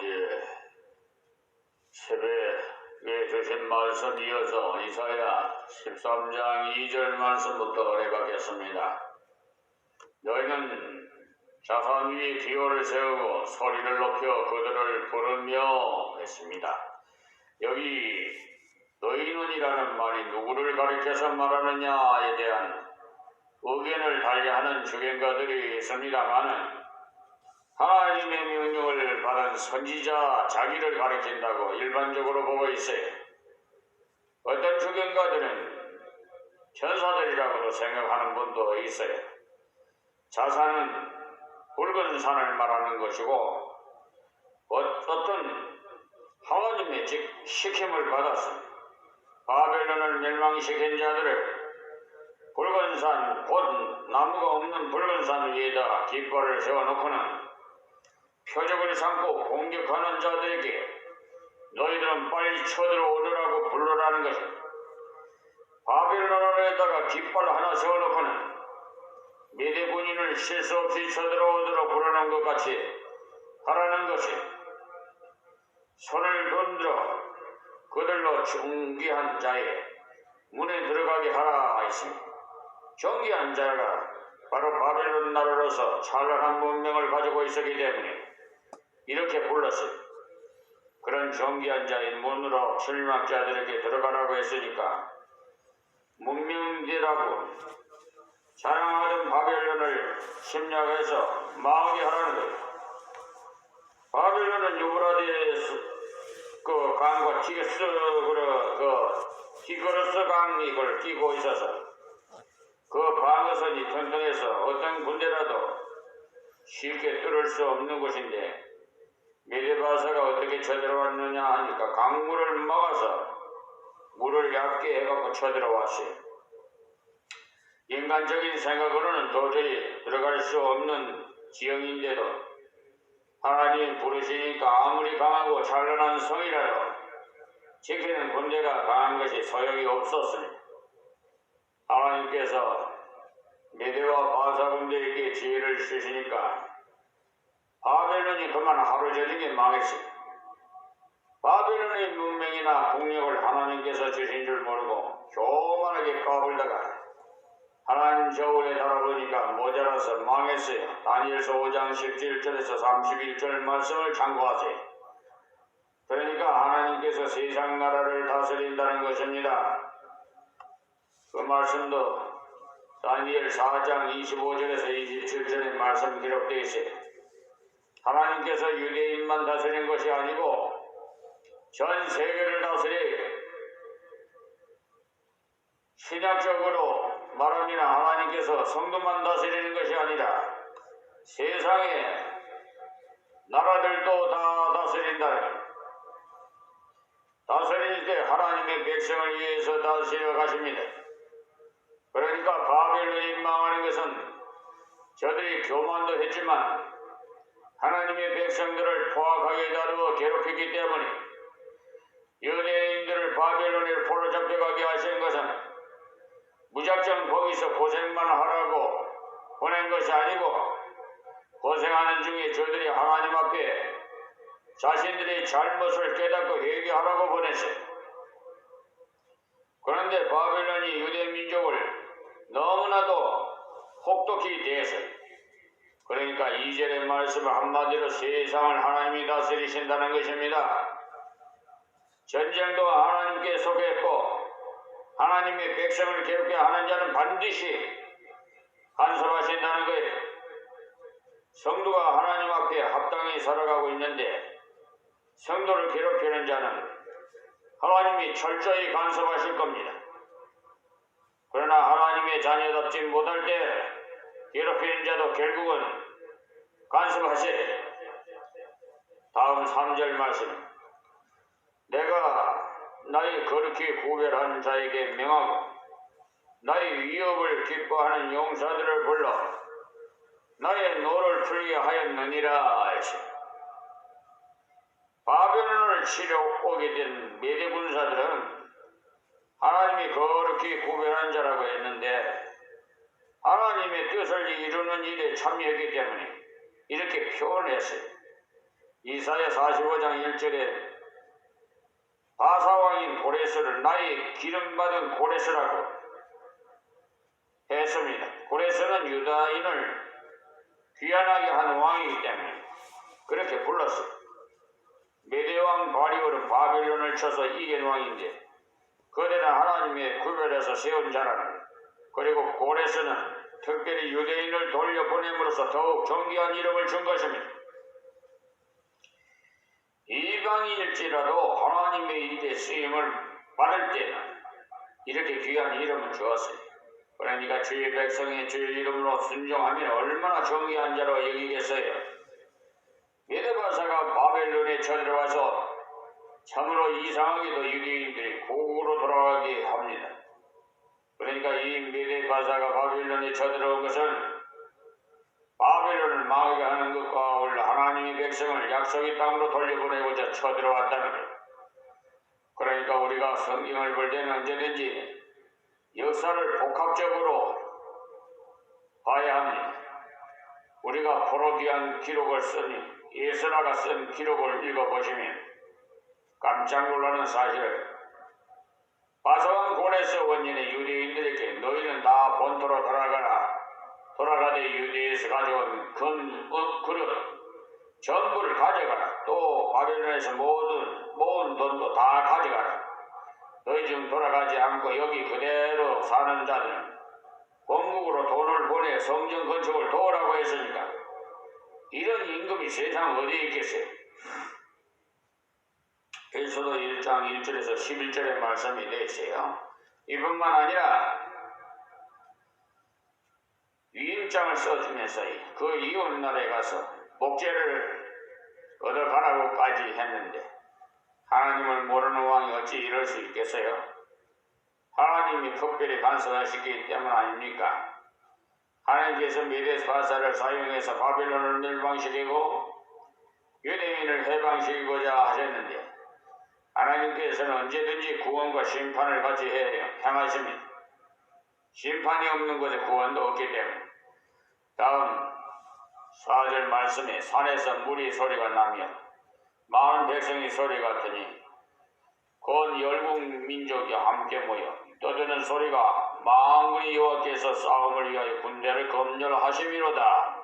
어제 새벽에 주신 말씀 이어서 이사야 13장 2절 말씀부터 해가겠습니다. 너희는 자산 위에 기호를 세우고 소리를 높여 그들을 부르며 했습니다. 여기 너희는이라는 말이 누구를 가리켜서 말하느냐에 대한 의견을 달리하는 주견가들이 있습니다마는 하나님의 명령을 받은 선지자 자기를 가리킨다고 일반적으로 보고 있어요. 어떤 주견가들은 천사들이라고도 생각하는 분도 있어요. 자산은 붉은 산을 말하는 것이고 어떤 하나님의 즉 시킴을 받았습니다. 바벨론을 멸망시킨 자들을 붉은 산, 곧 나무가 없는 붉은 산 위에다 깃발을 세워놓고는 표적을 삼고 공격하는 자들에게 너희들은 빨리 쳐들어오더라고 부르라는 것입니다. 바벨론에다가 깃발 하나 세워놓고는 미대 군인을 실수 없이 쳐들어오도록 부르는 것 같이 하라는 것이 손을 흔들어 그들로 존귀한 자의 문에 들어가게 하라 했습니다. 존귀한 자가 바로 바벨론 나라로서 찬란한 문명을 가지고 있었기 때문에 이렇게 불렀어요. 그런 존귀한 자의 문으로 실망자들에게 들어가라고 했으니까 문명대라고 자랑하던 바벨론을 침략해서 망하게 하라는 거예요. 바벨론은 유브라데스 그 강과 티그로스 강이 이걸 끼고 있어서 그 방어선이 튼튼해서 어떤 군대라도 쉽게 뚫을 수 없는 곳인데 메데바사가 어떻게 쳐들어왔느냐 하니까 강물을 막아서 물을 얕게 해갖고 쳐들어왔어요. 인간적인 생각으로는 도저히 들어갈 수 없는 지형인데도 하나님 부르시니까 아무리 강하고 찬란한 성이라도 지키는 군대가 강한 것이 소용이 없었습니다. 하나님께서 메대와 바사 군대에게 지혜를 주시니까 바벨론이 그만 하루 저녁에 망했습니다. 바벨론의 문명이나 국력을 하나님께서 주신 줄 모르고 교만하게 까불다가 하나님 저울에 달아보니까 모자라서 망했어요. 다니엘서 5장 17절에서 31절 말씀을 참고하세요. 그러니까 하나님께서 세상 나라를 다스린다는 것입니다. 그 말씀도 다니엘 4장 25절에서 27절의 말씀 기록되어 있어요. 하나님께서 유대인만 다스리는 것이 아니고 전 세계를 다스려요. 신약적으로 말하면 하나님께서 성도만 다스리는 것이 아니라 세상의 나라들도 다 다스린다는 거예요. 다스릴 때 하나님의 백성을 위해서 다스려 가십니다. 그러니까 바벨론이 망하는 것은 저들이 교만도 했지만 하나님의 백성들을 포악하게 다루어 괴롭히기 때문에 유대인들을 바벨론에 포로 잡혀가게 하신 것은 무작정 거기서 고생만 하라고 보낸 것이 아니고 고생하는 중에 저들이 하나님 앞에 자신들의 잘못을 깨닫고 회개하라고 보냈어요. 그런데 바벨론이 유대 민족을 너무나도 혹독히 대했어요. 그러니까 2절의 말씀을 한마디로 세상을 하나님이 다스리신다는 것입니다. 전쟁도 하나님께 속했고 하나님의 백성을 괴롭게 하는 자는 반드시 간섭하신다는 거예요. 성도가 하나님 앞에 합당히 살아가고 있는데 성도를 괴롭히는 자는 하나님이 철저히 간섭하실 겁니다. 그러나 하나님의 자녀답지 못할 때 괴롭히는 자도 결국은 간섭하세요. 다음 3절 말씀. 내가 나의 거룩히 구별한 자에게 명하고 나의 위협을 기뻐하는 용사들을 불러 나의 노를 풀게 하였느니라 하시오. 바벨론을 치러 오게 된 메대 군사들은 하나님이 거룩히 구별한 자라고 했는데 하나님의 뜻을 이루는 일에 참여했기 때문에 이렇게 표현했어요. 이사야 45장 1절에 바사왕인 고레스를 나의 기름받은 고레스라고 했습니다. 고레스는 유다인을 귀환하게 한 왕이기 때문에 그렇게 불렀어요. 메대왕 바리올은 바벨론을 쳐서 이긴 왕인데 그들은 하나님의 구별해서 세운 자라는 거예요. 그리고 고레스는 특별히 유대인을 돌려보냄으로써 더욱 존귀한 이름을 준 것입니다. 이방인일지라도 하나님의 이대 쓰임을 받을 때는 이렇게 귀한 이름을 주었어요. 그러니까 주의 백성의 주의 이름으로 순종하면 얼마나 존귀한 자로 여기겠어요. 메대바사가 바벨론에 쳐들어와서 참으로 이상하게도 유대인들이 고국으로 돌아가게 합니다. 그러니까 이 메대바사가 바벨론에 쳐들어온 것은 바벨론을 망하게 하는 것과 원래 하나님의 백성을 약속의 땅으로 돌려보내고자 쳐들어왔다는 것. 그러니까 우리가 성경을 볼 때는 언제든지 역사를 복합적으로 봐야 합니다. 우리가 포로기한 기록을 쓴 예스라가 쓴 기록을 읽어보시면 깜짝 놀라는 사실을 바사왕 고레스 원년의 유대인들에게 너희는 다 본토로 돌아가되 유대에서 가져온 그릇 전부를 가져가라. 또 바벨론에서 모은 돈도 다 가져가라. 너희 중 돌아가지 않고 여기 그대로 사는 자들은 본국으로 돈을 보내 성전 건축을 도우라고 했으니까 이런 임금이 세상 어디에 있겠어요? 에스더 1장 1절에서 11절의 말씀이 되어 있어요. 이뿐만 아니라 위임장을 써주면서 그 이웃나라에 가서 목재를 얻어가라고까지 했는데 하나님을 모르는 왕이 어찌 이럴 수 있겠어요? 하나님이 특별히 간섭하시기 때문 아닙니까? 하나님께서 메대바사를 사용해서 바벨론을 멸망시키고 유대인을 해방시키고자 하셨는데 하나님께서는 언제든지 구원과 심판을 같이 행하십니다. 심판이 없는 곳에 구원도 없기 때문에 다음 4절 말씀에 산에서 물이 소리가 나며 많은 백성이 소리 같으니 곧 열국 민족이 함께 모여 떠드는 소리가 만군의 여호와께서 싸움을 위하여 군대를 검열하심이로다.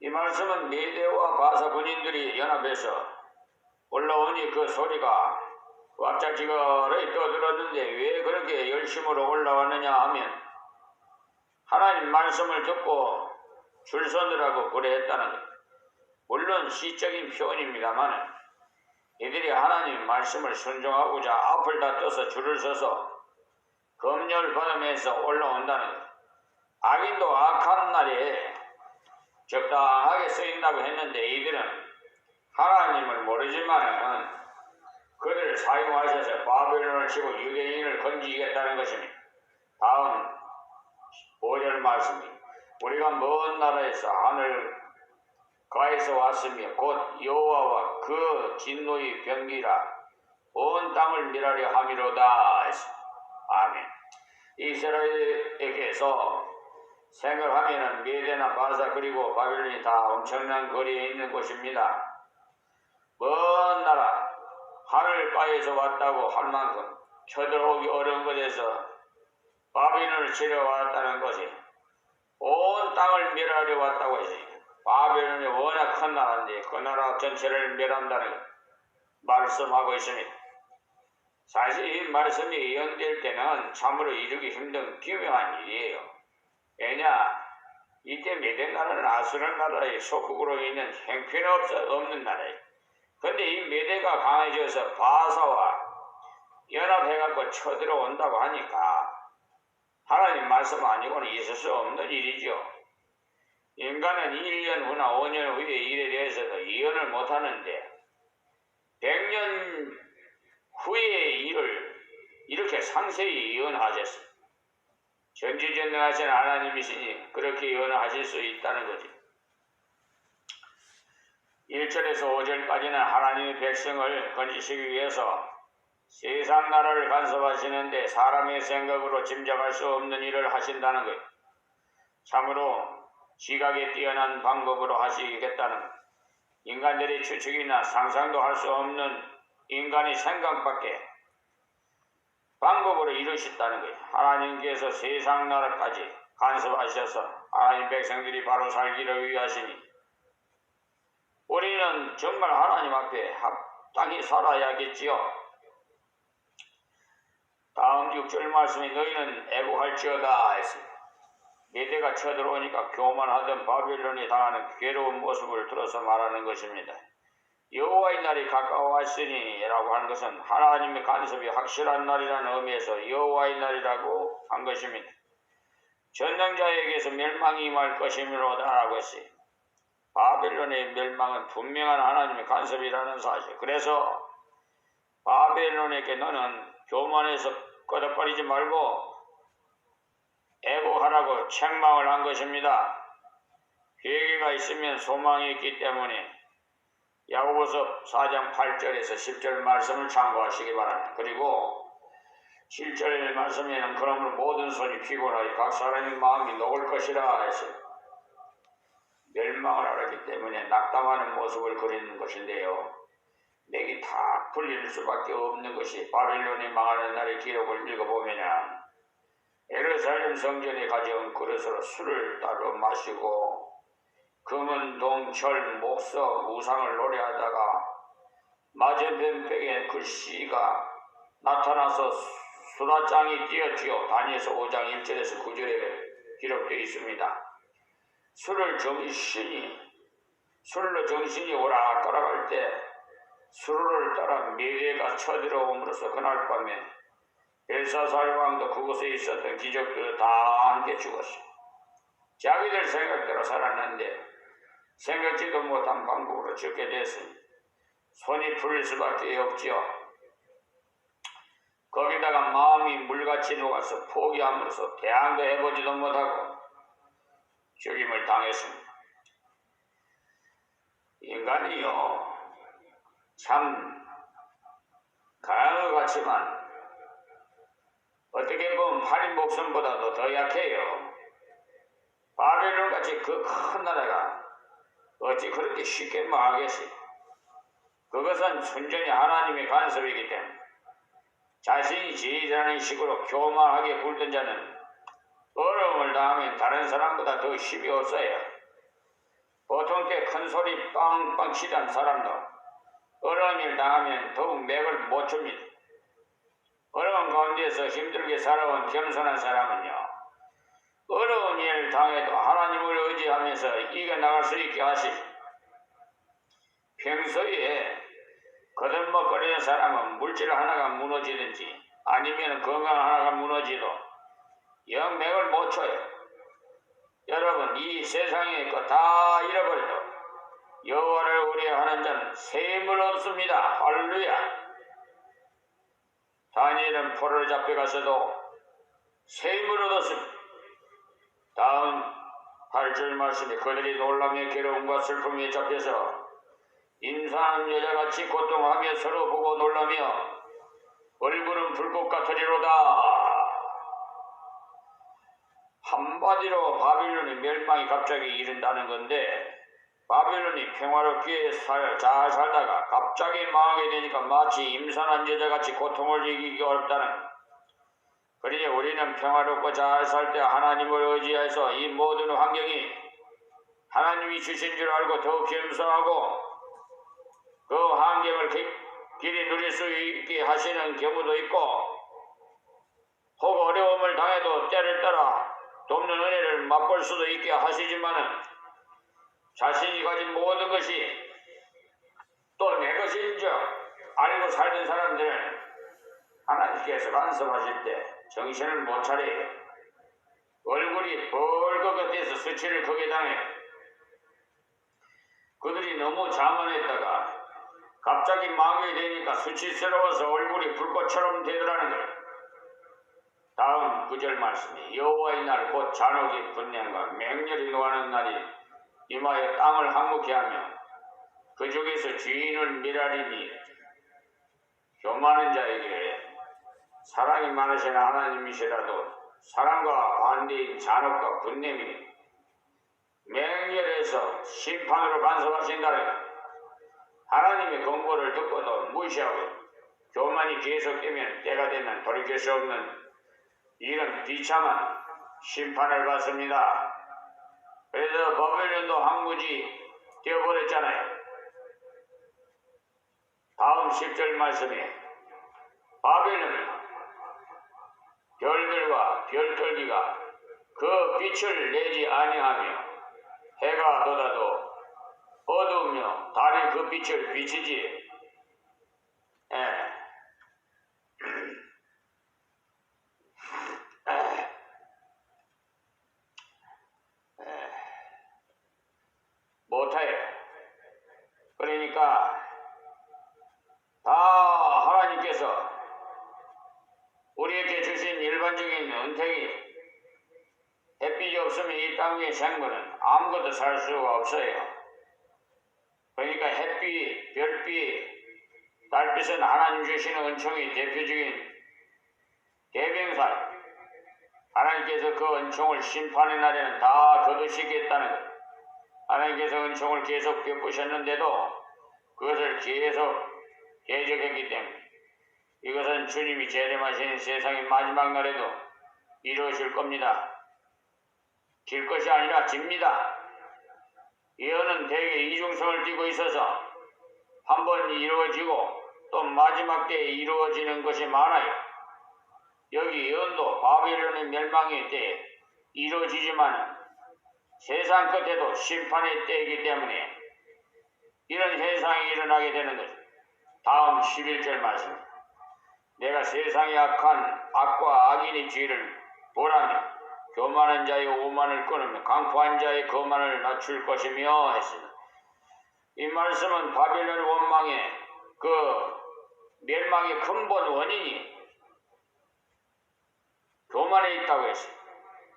이 말씀은 메대와 바사 군인들이 연합해서 올라오니 그 소리가 왁자지껄하게 떠들었는데 왜 그렇게 열심으로 올라왔느냐 하면 하나님 말씀을 듣고 줄 서느라고 그래했다는 것. 물론 시적인 표현입니다만 이들이 하나님 말씀을 순종하고자 앞을 다 떠서 줄을 서서 검열 받으면서 올라온다는 것. 악인도 악한 날에 적당하게 쓰인다고 했는데 이들은 하나님을 모르지만은 그들을 사용하셔서 바벨론을 치고 유대인을 건지겠다는 것입니다. 다음 5절 말씀입니다. 우리가 먼 나라에서 하늘가에서 왔으며 곧 여호와와 그 진노의 병기라 온 땅을 멸하려 함이로다. 아멘. 이스라엘에게서 생각하면은 메대나 바사 그리고 바벨론이 다 엄청난 거리에 있는 곳입니다. 먼 나라 하늘가에서 왔다고 할 만큼 쳐들어오기 어려운 곳에서 바벨론을 치러 왔다는 것이 온 땅을 멸하려 왔다고 했으니까 바벨론이 워낙 큰 나라인데 그 나라 전체를 멸한다는 말씀하고 있습니다. 사실 이 말씀이 예언될 때는 참으로 이루기 힘든 기묘한 일이에요. 왜냐? 이때 메대 나라는 아수르 나라의 속국으로 있는 형편없는 나라예요. 근데 이 메대가 강해져서 바사와 연합해갖고 쳐들어온다고 하니까 하나님 말씀 아니고는 있을 수 없는 일이죠. 인간은 1년 후나 5년 후의 일에 대해서도 예언을 못하는데 100년 후의 일을 이렇게 상세히 예언하셨어요. 전지전능하신 하나님이시니 그렇게 예언하실 수 있다는 거지. 1절에서 5절까지는 하나님의 백성을 건지시기 위해서 세상 나라를 간섭하시는데 사람의 생각으로 짐작할 수 없는 일을 하신다는 거예요. 참으로 지각에 뛰어난 방법으로 하시겠다는 인간들의 추측이나 상상도 할 수 없는 인간의 생각밖에 방법으로 이루셨다는 거예요. 하나님께서 세상 나라까지 간섭하셔서 하나님 백성들이 바로 살기를 위하시니 우리는 정말 하나님 앞에 합당히 살아야겠지요. 다음 6절 말씀에 너희는 애고할지어다 했습니다. 메대가 쳐들어오니까 교만하던 바빌론이 당하는 괴로운 모습을 들어서 말하는 것입니다. 여호와의 날이 가까워왔으니 라고 하는 것은 하나님의 간섭이 확실한 날이라는 의미에서 여호와의 날이라고 한 것입니다. 전능자에게서 멸망이 임할 것이므로다 라고 했어요. 바벨론의 멸망은 분명한 하나님의 간섭이라는 사실. 그래서 바벨론에게 너는 교만해서 꺼져버리지 말고 애고하라고 책망을 한 것입니다. 회개가 있으면 소망이 있기 때문에 야고보서 4장 8절에서 10절 말씀을 참고하시기 바랍니다. 그리고 7절 말씀에는 그러므로 모든 손이 피곤하여 각 사람의 마음이 녹을 것이라 해서 멸망을 알았기 때문에 낙담하는 모습을 그리는 것인데요. 맥이 다 풀릴 수밖에 없는 것이 바빌론이 망하는 날의 기록을 읽어보면 예루살렘 성전에 가져온 그릇으로 술을 따로 마시고 금은 동, 철, 목석, 우상을 노래하다가 맞은편 벽에 글씨가 나타나서 수라장이 띄었지요. 다니엘서 5장 1절에서 9절에 기록되어 있습니다. 술로 정신이 오락가락할 때 수로를 따라 메대가 쳐들어옴으로써 그날 밤에 벨사살 왕도 그곳에 있었던 귀족들도 다 함께 죽었어요. 자기들 생각대로 살았는데 생각지도 못한 방법으로 죽게 됐으니 손이 풀릴 수밖에 없지요. 거기다가 마음이 물같이 녹아서 포기함으로써 대항도 해보지도 못하고 죽임을 당했습니다. 인간이요 참 강한 것 같지만 어떻게 보면 파린 목숨보다도 더 약해요. 바벨론같이 그 큰 나라가 어찌 그렇게 쉽게 망하겠어요. 그것은 순전히 하나님의 간섭이기 때문에 자신이 지휘자라는 식으로 교만하게 굴던 자는 어려움을 당하면 다른 사람보다 더 힘이 없어요. 보통 때 큰 소리 빵빵 치던 사람도 어려운 일 당하면 더욱 맥을 못 춥니다. 어려운 가운데서 힘들게 살아온 겸손한 사람은요, 어려운 일을 당해도 하나님을 의지하면서 이겨나갈 수 있게 하시고, 평소에 거들먹거리는 사람은 물질 하나가 무너지든지 아니면 건강 하나가 무너지도 영 맥을 못 쳐요. 여러분, 이 세상에 거 다 잃어버려도 여호와를 의뢰하는 자는 셈을 얻습니다. 할렐루야. 다니엘은 포로로 잡혀가서도 셈을 얻었습니다. 다음 8절 말씀에 그들이 놀라며 괴로움과 슬픔에 잡혀서 임산한 여자같이 고통하며 서로 보고 놀라며 얼굴은 불꽃 같으리로다. 한마디로 바빌론의 멸망이 갑자기 이른다는 건데, 바빌론이 평화롭게 잘 살다가 갑자기 망하게 되니까 마치 임산한 여자같이 고통을 이기기 어렵다는. 그러니 우리는 평화롭고 잘 살 때 하나님을 의지해서 이 모든 환경이 하나님이 주신 줄 알고 더욱 겸손하고 그 환경을 길이 누릴 수 있게 하시는 경우도 있고, 혹 어려움을 당해도 때를 따라 돕는 은혜를 맛볼 수도 있게 하시지만은 자신이 가진 모든 것이 또 내 것인 줄 알고 살던 사람들은 하나님께서 간섭하실 때 정신을 못 차려요. 얼굴이 벌겋게 수치를 크게 당해. 그들이 너무 자만했다가 갑자기 망하게 되니까 수치스러워서 얼굴이 불꽃처럼 되더라는 거예요. 다음 9절 말씀이 여호와의 날 곧 잔혹의 분량과 맹렬히 노하는 날이 임하여 땅을 황무케 하며 그 중에서 주인을 멸하리니. 교만한 자에게 사랑이 많으신 하나님이시라도 사랑과 반대인 잔혹과 분냄이 맹렬해서 심판으로 간섭하신다는 하나님의 권고를 듣고도 무시하고 교만이 계속되면 때가 되면 돌이킬 수 없는 이런 비참한 심판을 받습니다. 그래서 바벨론도 항구지 되어버렸잖아요. 다음 10절 말씀에 바벨론은 별들과 별떨기가 그 빛을 내지 아니하며 해가 돋아도 어두우며 달이 그 빛을 비치지. 못해요. 그러니까 다 하나님께서 우리에게 주신 일반적인 은택이 햇빛이 없으면 이 땅 위의 생물은 아무것도 살 수가 없어요. 그러니까 햇빛, 별빛, 달빛은 하나님 주시는 은총의 대표적인 대명사. 하나님께서 그 은총을 심판의 날에는 다 거두시겠다는 것. 하나님께서 은총을 계속 베푸셨는데도 그것을 계속 계적했기 때문에 이것은 주님이 재림하시는 세상의 마지막 날에도 이루어질 겁니다. 질 것이 아니라 집니다. 예언은 대개 이중성을 띠고 있어서 한 번 이루어지고 또 마지막 때에 이루어지는 것이 많아요. 여기 예언도 바벨론의 멸망의 때에 이루어지지만 세상 끝에도 심판의 때이기 때문에 이런 현상이 일어나게 되는 것입니다. 다음 11절 말씀. 내가 세상의 악한 악과 악인의 죄를 보라며 교만한 자의 오만을 끊으며 강포한 자의 거만을 낮출 것이며 했습니다. 이 말씀은 바벨론 원망의 그 멸망의 근본 원인이 교만에 있다고 했어요.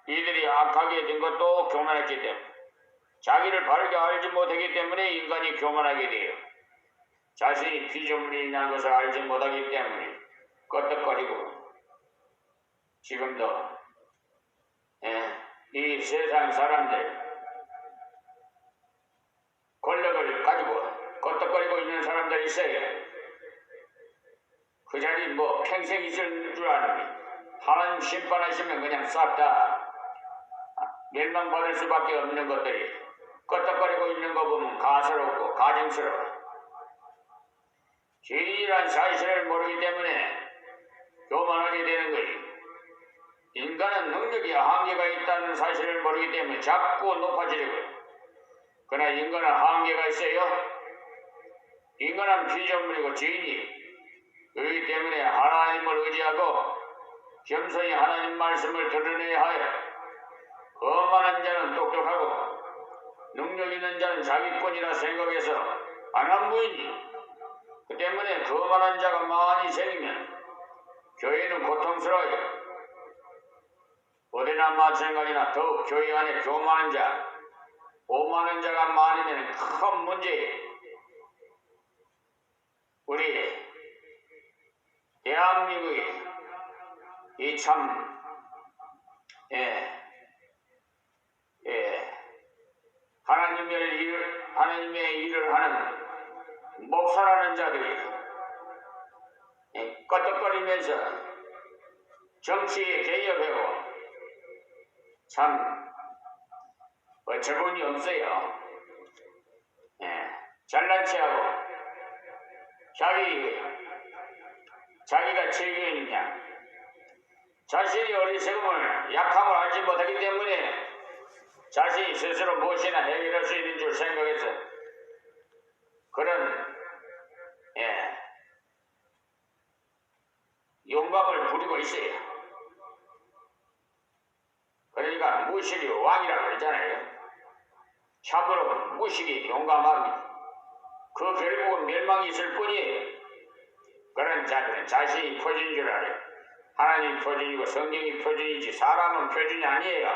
이들이 악하게 된 것도 교만했기 때문에 자기를 바르게 알지 못하기 때문에 인간이 교만하게 돼요. 자신이 피조물이라는 것을 알지 못하기 때문에 껐덕거리고 지금도 이 세상 사람들 권력을 가지고 껐덕거리고 있는 사람들이 있어요. 그 자리 뭐 평생 있을 줄 아는데 하나님 심판하시면 그냥 싹 다 멸망받을 수밖에 없는 것들이 껐덕거리고 있는 거 보면 가스럽고 가증스러워. 죄인이란 사실을 모르기 때문에 교만하게 되는 거지. 인간은 능력이 한계가 있다는 사실을 모르기 때문에 자꾸 높아지려고 해요. 그러나 인간은 한계가 있어요. 인간은 피조물이고 죄인이. 그렇기 때문에 하나님을 의지하고 겸손히 하나님 말씀을 들어내야 하여 거만한 자는 똑똑하고 능력 있는 자는 자기뿐이라 생각해서 안한무이니. 그 때문에 거만한 자가 많이 생기면 교회는 고통스러워요. 어디나 마찬가지나 더욱 교회 안에 교만한 자, 오만한 자가 많으면 큰 문제예요. 우리 대한민국이 이참 하나님의 일을 하는 목사라는 자들이 껐덕거리면서 정치에 개입하고 참 어처구니 없어요. 잘난 체하고 자기가 최고이냐. 자신이 어리석음을 약함을 알지 못하기 때문에 자신이 스스로 무엇이나 해결할 수 있는 줄 생각해서 그런 용감을 부리고 있어요. 그러니까 무식이 왕이라고 그러잖아요. 참으로 무식이 용감합니다. 그 결국은 멸망이 있을 뿐이에요. 그런 자들은 자신이 표준인 줄 알아요. 하나님 표준이고 성경이 표준이지 사람은 표준이 아니에요.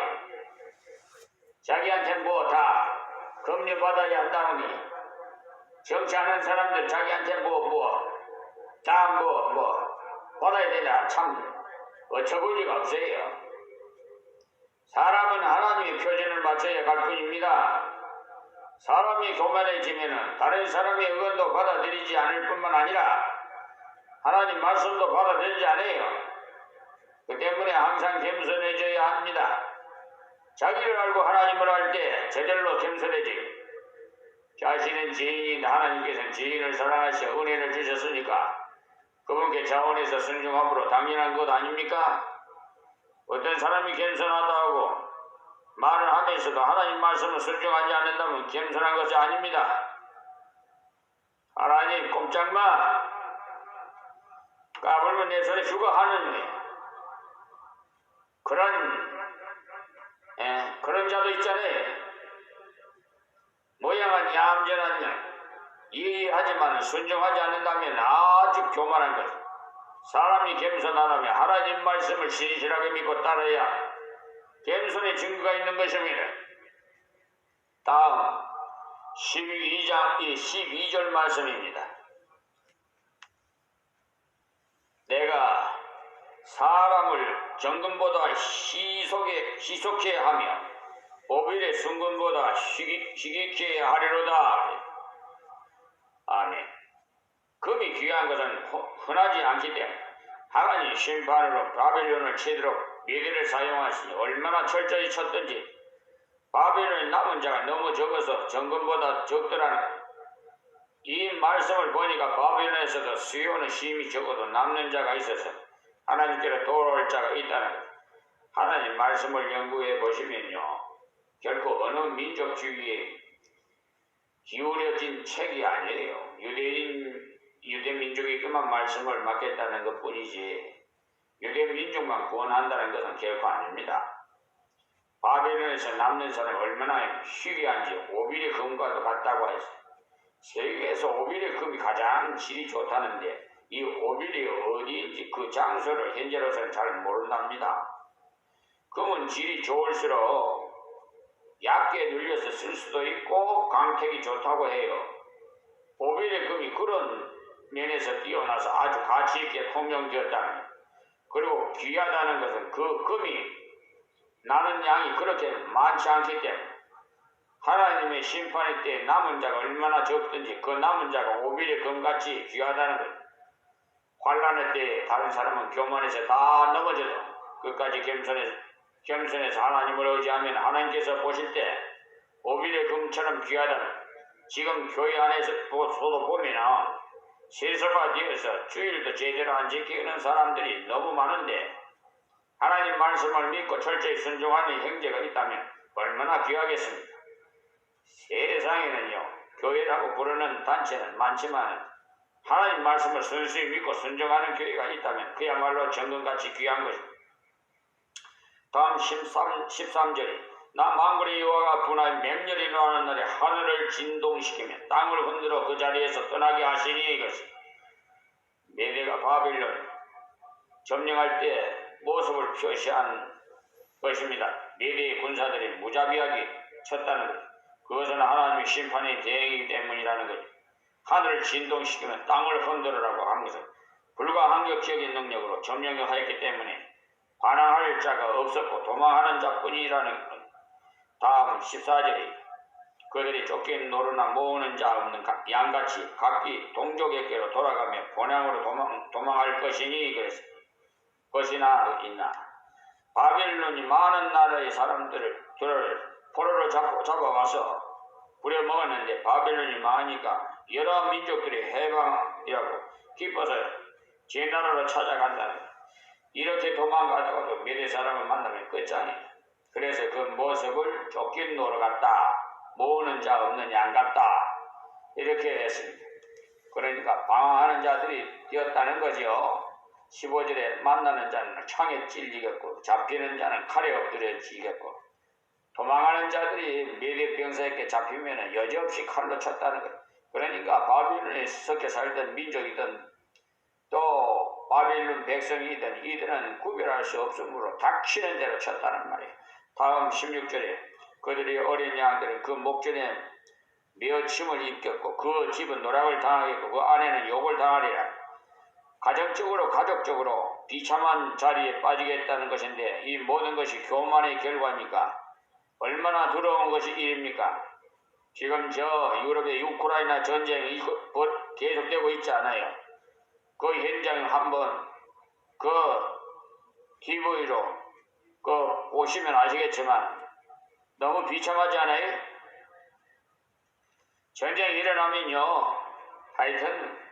자기한테 뭐 다 검열받아야 한다느니 정치하는 사람들 자기한테 다 받아야 되냐. 참 어처구니가 없어요. 사람은 하나님의 표준을 맞춰야 갈 뿐입니다. 사람이 교만해지면 다른 사람의 의견도 받아들이지 않을 뿐만 아니라 하나님 말씀도 받아들이지 않아요. 그 때문에 항상 겸손해져야 합니다. 자기를 알고 하나님을 알 때 저절로 겸손해지고, 자신은 지인인 하나님께서는 지인을 사랑하셔 은혜를 주셨으니까 그분께 자원해서 순종함으로 당연한 것 아닙니까? 어떤 사람이 겸손하다 하고 말을 하면서도 하나님 말씀을 순종하지 않는다면 겸손한 것이 아닙니다. 하나님 꼼짝마, 까불면 내 손에 죽어 하는 그런 자도 있잖아요. 모양은 얌전한 이해하지만 순종하지 않는다면 아주 교만한 것. 사람이 겸손하다면 하나님 말씀을 신실하게 믿고 따라야 겸손의 증거가 있는 것입니다. 다음 12절 말씀입니다. 내가 사람을 정금보다 희속해 하며 오빌의 순금보다 희귀케 하리로다. 아멘. 금이 귀한 것은 흔하지 않기 때문에 하나님 심판으로 바벨론을 치도록 미디를 사용하시니 얼마나 철저히 쳤든지 바벨론의 남은 자가 너무 적어서 정금보다 적더라는 것. 이 말씀을 보니까 바벨론에서도 수요는 심히 적어도 남는 자가 있어서 하나님께로 돌아올 자가 있다는 것. 하나님 말씀을 연구해 보시면요, 결코 어느 민족주의에 기울여진 책이 아니에요. 유대 민족이 그만 말씀을 맡겠다는 것 뿐이지 유대 민족만 구원한다는 것은 결코 아닙니다. 바벨론에서 남는 사람이 얼마나 희귀한지 오빌의 금과도 같다고 했어요. 세계에서 오빌의 금이 가장 질이 좋다는데 이 오빌이 어디인지 그 장소를 현재로서는 잘 모른답니다. 금은 질이 좋을수록 얇게 눌려서 쓸 수도 있고 광택이 좋다고 해요. 오빌의 금이 그런 면에서 뛰어나서 아주 가치있게 통용되었다는 것. 그리고 귀하다는 것은 그 금이 나는 양이 그렇게 많지 않기 때문에 하나님의 심판의 때 남은 자가 얼마나 적든지 그 남은 자가 오빌의 금같이 귀하다는 것. 환난의 때에 다른 사람은 교만해서 다 넘어져도 끝까지 겸손해서 하나님을 의지하면 하나님께서 보실 때 오빌의 금처럼 귀하다는, 지금 교회 안에서도 보면 세서가 되어서 주일도 제대로 안 지키는 사람들이 너무 많은데 하나님 말씀을 믿고 철저히 순종하는 형제가 있다면 얼마나 귀하겠습니까? 세상에는요, 교회라고 부르는 단체는 많지만 하나님 말씀을 순수히 믿고 순종하는 교회가 있다면 그야말로 정금같이 귀한 것입니다. 다음 13절에 나 만군의 여호와가 분하여 맹렬히 일어나는 날에 하늘을 진동시키며 땅을 흔들어 그 자리에서 떠나게 하시니, 이것이 메대가 바벨론 점령할 때 모습을 표시한 것입니다. 메대의 군사들이 무자비하게 쳤다는 것, 그것은 하나님의 심판의 대행이기 때문이라는 것. 하늘을 진동시키며 땅을 흔들으라고 한 것은 불가항력적인 능력으로 점령을 하였기 때문에 반항할 자가 없었고 도망하는 자뿐이라는 것. 다음 14절에 그들이 쫓긴 노르나 모으는 자 없는 양같이 각기 동족에게로 돌아가며 본향으로 도망할 것이니, 그래서 것이나 있나. 바벨론이 많은 나라의 사람들을 포로로 잡아와서 부려먹었는데 바벨론이 많으니까 여러 민족들이 해방이라고 기뻐서 제 나라로 찾아간다는 거예요. 이렇게 도망가다가도 메대 사람을 만나면 끝장이에요. 그래서 그 모습을 쫓긴 노루 같다, 모으는 자 없는 양 같다, 이렇게 했습니다. 그러니까 방황하는 자들이 되었다는 거죠. 15절에 만나는 자는 창에 찔리겠고 잡히는 자는 칼에 엎드려지겠고, 도망하는 자들이 메대 병사에게 잡히면 여지없이 칼로 쳤다는 거예요. 그러니까 바빌론에 섞여 살던 민족이든 또 바빌론 백성이든 이들은 구별할 수 없으므로 닥치는 대로 쳤다는 말이에요. 다음 16절에 그들이 어린 양들은 그 목전에 메어침을 입혔고 그 집은 노락을 당하겠고 그 안에는 욕을 당하리라. 가정적으로 가족적으로 비참한 자리에 빠지겠다는 것인데 이 모든 것이 교만의 결과입니까? 얼마나 두려운 것이 일입니까? 지금 저 유럽의 우크라이나 전쟁이 계속되고 있지 않아요? 그 현장 한번 그 TV로 보시면 아시겠지만 너무 비참하지 않아요? 전쟁이 일어나면요, 하여튼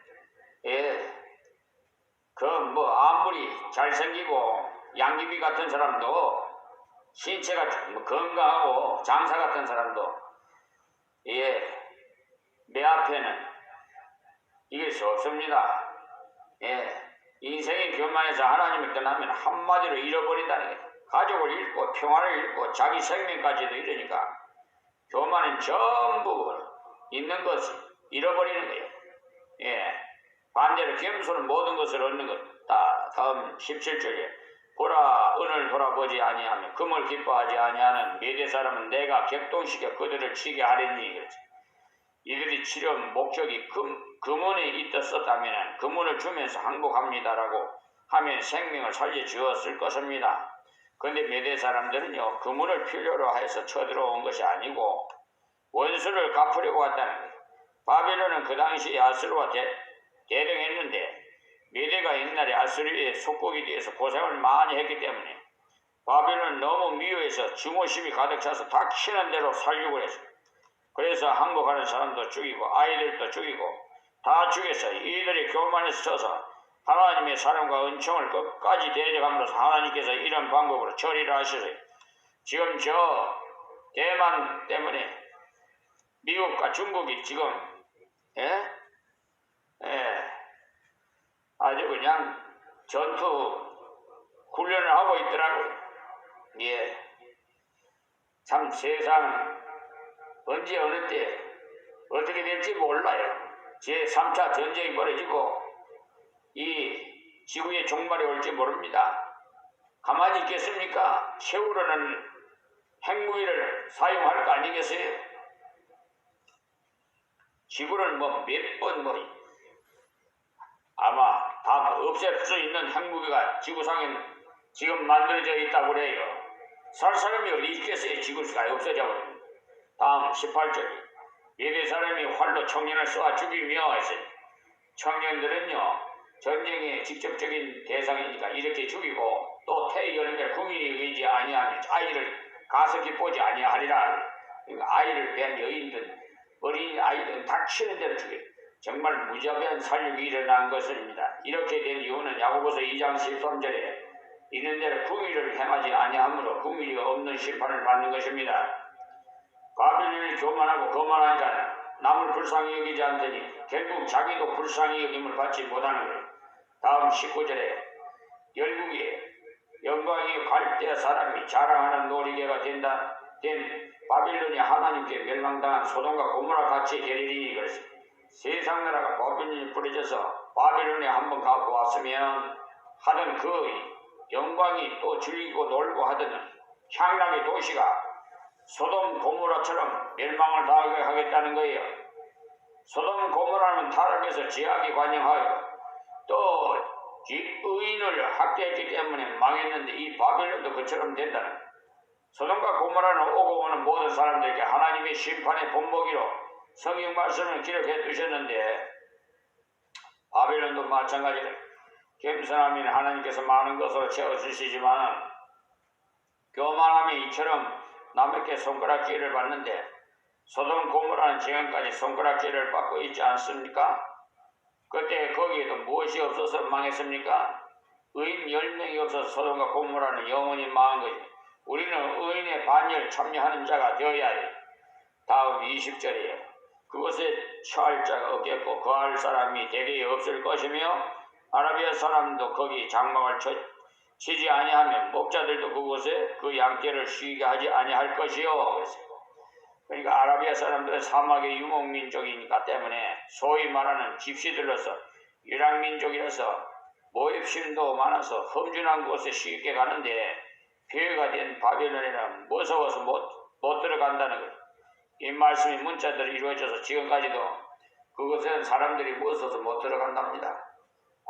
아무리 잘생기고 양귀비 같은 사람도 신체가 건강하고 장사 같은 사람도 내 앞에는 이길 수 없습니다. 인생이 교만해서 하나님을 떠나면 한마디로 잃어버린다는 거예요. 가족을 잃고 평화를 잃고 자기 생명까지도 잃으니까 교만은 전부 있는 것을 잃어버리는 거예요. 반대로 겸손은 모든 것을 얻는 것. 다음 17절에 보라, 은을 돌아보지 아니하며 금을 기뻐하지 아니하는 메대 사람은 내가 격동시켜 그들을 치게 하리니 그렇지. 이들이 치려는 목적이 금은에 있었다면 금은을 주면서 항복합니다라고 하면 생명을 살려주었을 것입니다. 그런데 메대 사람들은요, 금은을 필요로 해서 쳐들어온 것이 아니고 원수를 갚으려고 왔다는 거예요. 바벨론은 그 당시 아수르와 대등했는데 메대가 옛날에 아수르의 속국이 되어서 고생을 많이 했기 때문에 바벨론은 너무 미워해서 증오심이 가득 차서 닥치는 대로 살려고 했어요. 그래서 항복하는 사람도 죽이고 아이들도 죽이고 다 죽여서 이들이 교만에서 쳐서 하나님의 사랑과 은총을 끝까지 대적함으로써 하나님께서 이런 방법으로 처리를 하셨어요. 지금 저 대만 때문에 미국과 중국이 지금 아주 그냥 전투 훈련을 하고 있더라고요. 참 세상 언제 어느 때 어떻게 될지 몰라요. 제3차 전쟁이 벌어지고 이 지구의 종말이 올지 모릅니다. 가만히 있겠습니까? 세월호는 핵무기를 사용할 거 아니겠어요? 지구를 몇 번 아마 다 없앨 수 있는 핵무기가 지구상에 지금 만들어져 있다고 그래요. 살 사람이 어디 있겠어요? 지구가 없어져 버립니다. 다음 18절. 메대 사람이 활로 청년을 쏘아 죽이며 했어요. 청년들은요, 전쟁의 직접적인 대상이니까 이렇게 죽이고 또 태의 열매를 궁인이 의지 아니하면 아이를 가석히 보지 아니하리라. 그러니까 아이를 뺀 여인들, 어린 아이들은 닥치는 대로 죽여요. 정말 무자비한 살육이 일어난 것입니다. 이렇게 된 이유는 야고보서 2장 13절에 있는 대로 궁의를 행하지 아니하므로 궁의가 없는 심판을 받는 것입니다. 바벨론이 교만하고 거만하니까 남을 불쌍히 여기지 않더니 결국 자기도 불쌍히 여김을 받지 못하는 거예요. 다음 19절에 열국의 영광이 갈대 사람이 자랑하는 놀이개가 된 바벨론이 하나님께 멸망당한 소돔과 고모라 같이 되리니 그랬어요. 세상 나라가 바벨론이 뿌려져서 바벨론에 한번 가보았으면 하던 그 영광이 또 즐기고 놀고 하던 향락의 도시가 소돔 고모라처럼 멸망을 당하게 하겠다는 거예요. 소돔 고모라는 타락해서 죄악이 관영하여 또 의인을 학대했기 때문에 망했는데 이 바벨론도 그처럼 된다는 거예요. 소돔과 고모라는 오고 오는 모든 사람들에게 하나님의 심판의 본보기로 성경 말씀을 기록해 두셨는데 바벨론도 마찬가지로 겸손함이 하나님께서 많은 것으로 채워주시지만 교만함이 이처럼 남에게 손가락질을 받는데 소돔 고모라는 지금까지 손가락질을 받고 있지 않습니까? 그때 거기에도 무엇이 없어서 망했습니까? 의인 10명이 없어서 소돔과 고모라는 영원히 망한 거지. 우리는 의인의 반열 참여하는 자가 되어야 해. 다음 20절이에요. 그것에 처할 자가 없겠고 거할 사람이 대대에 없을 것이며 아라비아 사람도 거기 장막을 치지 아니하면 목자들도 그곳에 그 양떼를 쉬게 하지 아니할 것이요. 그러니까 아라비아 사람들은 사막의 유목민족이니까 때문에 소위 말하는 집시들로서 유랑민족이라서 모입심도 많아서 험준한 곳에 쉽게 가는데 피해가 된 바벨론에는 무서워서 못 들어간다는 거예요. 이 말씀이 문자대로 이루어져서 지금까지도 그곳에는 사람들이 무서워서 못 들어간답니다.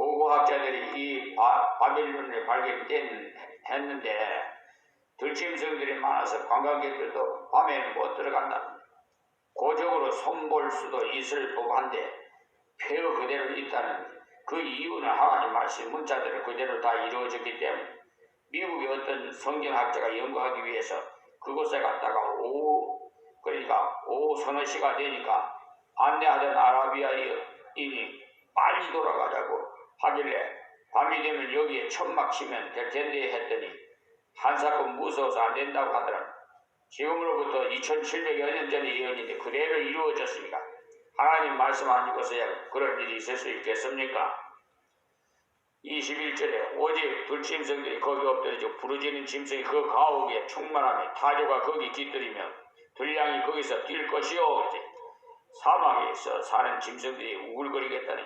고고학자들이 이 바빌론을 발견했는데 들짐승들이 많아서 관광객들도 밤에는 못 들어간다. 고적으로 손볼 수도 있을 법한데 폐허 그대로 있다는 그 이유는 하나님 말씀 문자들을 그대로 다 이루어졌기 때문에 미국의 어떤 성경학자가 연구하기 위해서 그곳에 갔다가 오후 서너 시가 되니까 안내하던 아라비아인이 빨리 돌아가자고 하길래 밤이 되면 여기에 천막 치면 될 텐데 했더니 한사건 무서워서 안 된다고 하더라. 지금으로부터 2700여 년 전의 예언인데 그대로 이루어졌으니까 하나님 말씀 안 읽어서야 그런 일이 있을 수 있겠습니까? 21절에 오직 들짐승들이 거기 엎드려져 부르짖는 짐승이 그 가옥에 충만하며 타조가 거기 깃들이며 들량이 거기서 뛸 것이요. 사막에서 사는 짐승들이 우글거리겠다니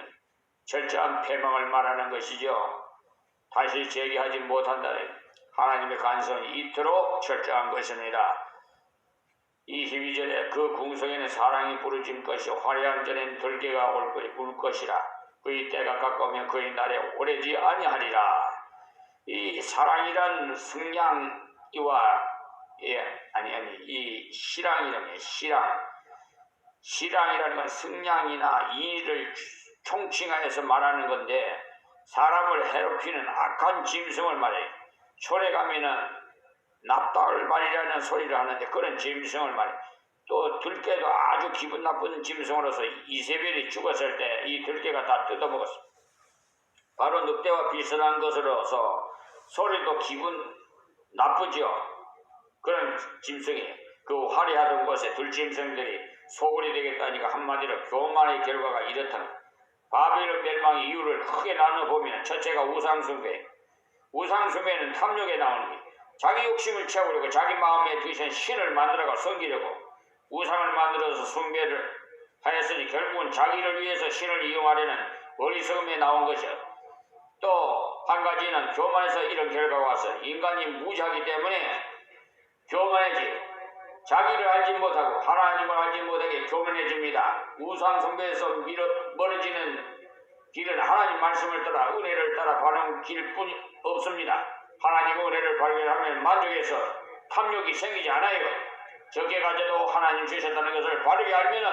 철저한 패망을 말하는 것이죠. 다시 재기하지 못한다는 하나님의 간성이 이토록 철저한 것입니다. 22절에 그 궁성에는 사랑이 부르짖을 것이요 화려한 전엔 들개가 울 것이라. 그의 때가 가까우면 그의 날에 오래지 아니하리라. 이 사랑이란 승냥이와 이 시랑이라면 시랑이라는 건 승냥이나 이를 총칭하여서 말하는 건데 사람을 괴롭히는 악한 짐승을 말해요. 초래 가면은 납달발이라는 소리를 하는데 그런 짐승을 말해요. 또 들깨도 아주 기분 나쁜 짐승으로서 이세벨이 죽었을 때 이 들깨가 다 뜯어먹었어. 바로 늑대와 비슷한 것으로서 소리도 기분 나쁘죠. 그런 짐승이 그 화려하던 곳에 들짐승들이 소굴이 되겠다니까 한마디로 교만의 결과가 이렇다. 바벨론 멸망의 이유를 크게 나눠보면 첫째가 우상숭배. 우상숭배는 탐욕에 나오는 게 자기 욕심을 채우려고 자기 마음에 드신 신을 만들어가 섬기려고 우상을 만들어서 숭배를 하였으니 결국은 자기를 위해서 신을 이용하려는 어리석음에 나온 것이야. 또 한 가지는 교만에서 이런 결과가 왔어. 인간이 무지하기 때문에 교만해지. 자기를 알지 못하고 하나님을 알지 못하게 교만해집니다. 우상 숭배에서 멀어지는 길은 하나님 말씀을 따라 은혜를 따라 바른 길뿐 없습니다. 하나님의 은혜를 발견하면 만족해서 탐욕이 생기지 않아요. 적게 가져도 하나님 주셨다는 것을 바르게 알면은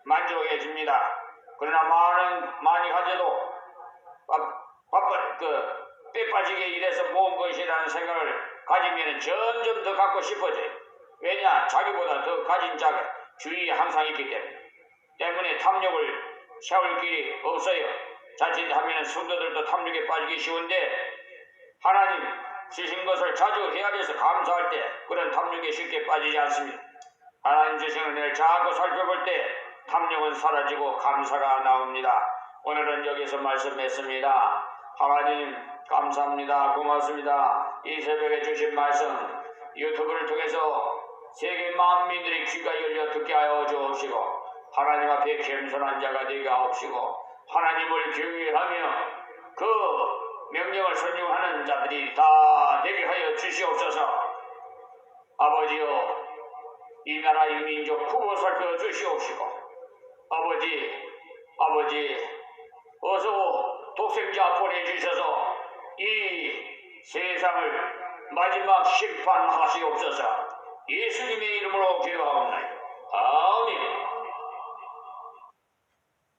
만족해집니다. 그러나 많이 가져도 뼈 빠지게 일해서 모은 것이라는 생각을 가지면 점점 더 갖고 싶어져요. 왜냐? 자기보다 더 가진 자가 주위에 항상 있기 때문에 탐욕을 세울 길이 없어요. 자칫하면 성도들도 탐욕에 빠지기 쉬운데 하나님 주신 것을 자주 헤아려서 감사할 때 그런 탐욕에 쉽게 빠지지 않습니다. 하나님 주신 은혜를 자꾸 살펴볼 때 탐욕은 사라지고 감사가 나옵니다. 오늘은 여기서 말씀했습니다. 하나님 감사합니다. 고맙습니다. 이 새벽에 주신 말씀 유튜브를 통해서 세계 만민들이 귀가 열려 듣게 하여 주옵시고 하나님 앞에 겸손한 자가 되게 하옵시고 하나님을 경외하며 그 명령을 순종하는 자들이 다 되게 하여 주시옵소서. 아버지여 이 나라 이 민족 후보 살펴 주시옵시고 아버지 어서 독생자 보내주셔서 이 세상을 마지막 심판하시옵소서. 예수님의 이름으로 기도하옵나이다. 아멘.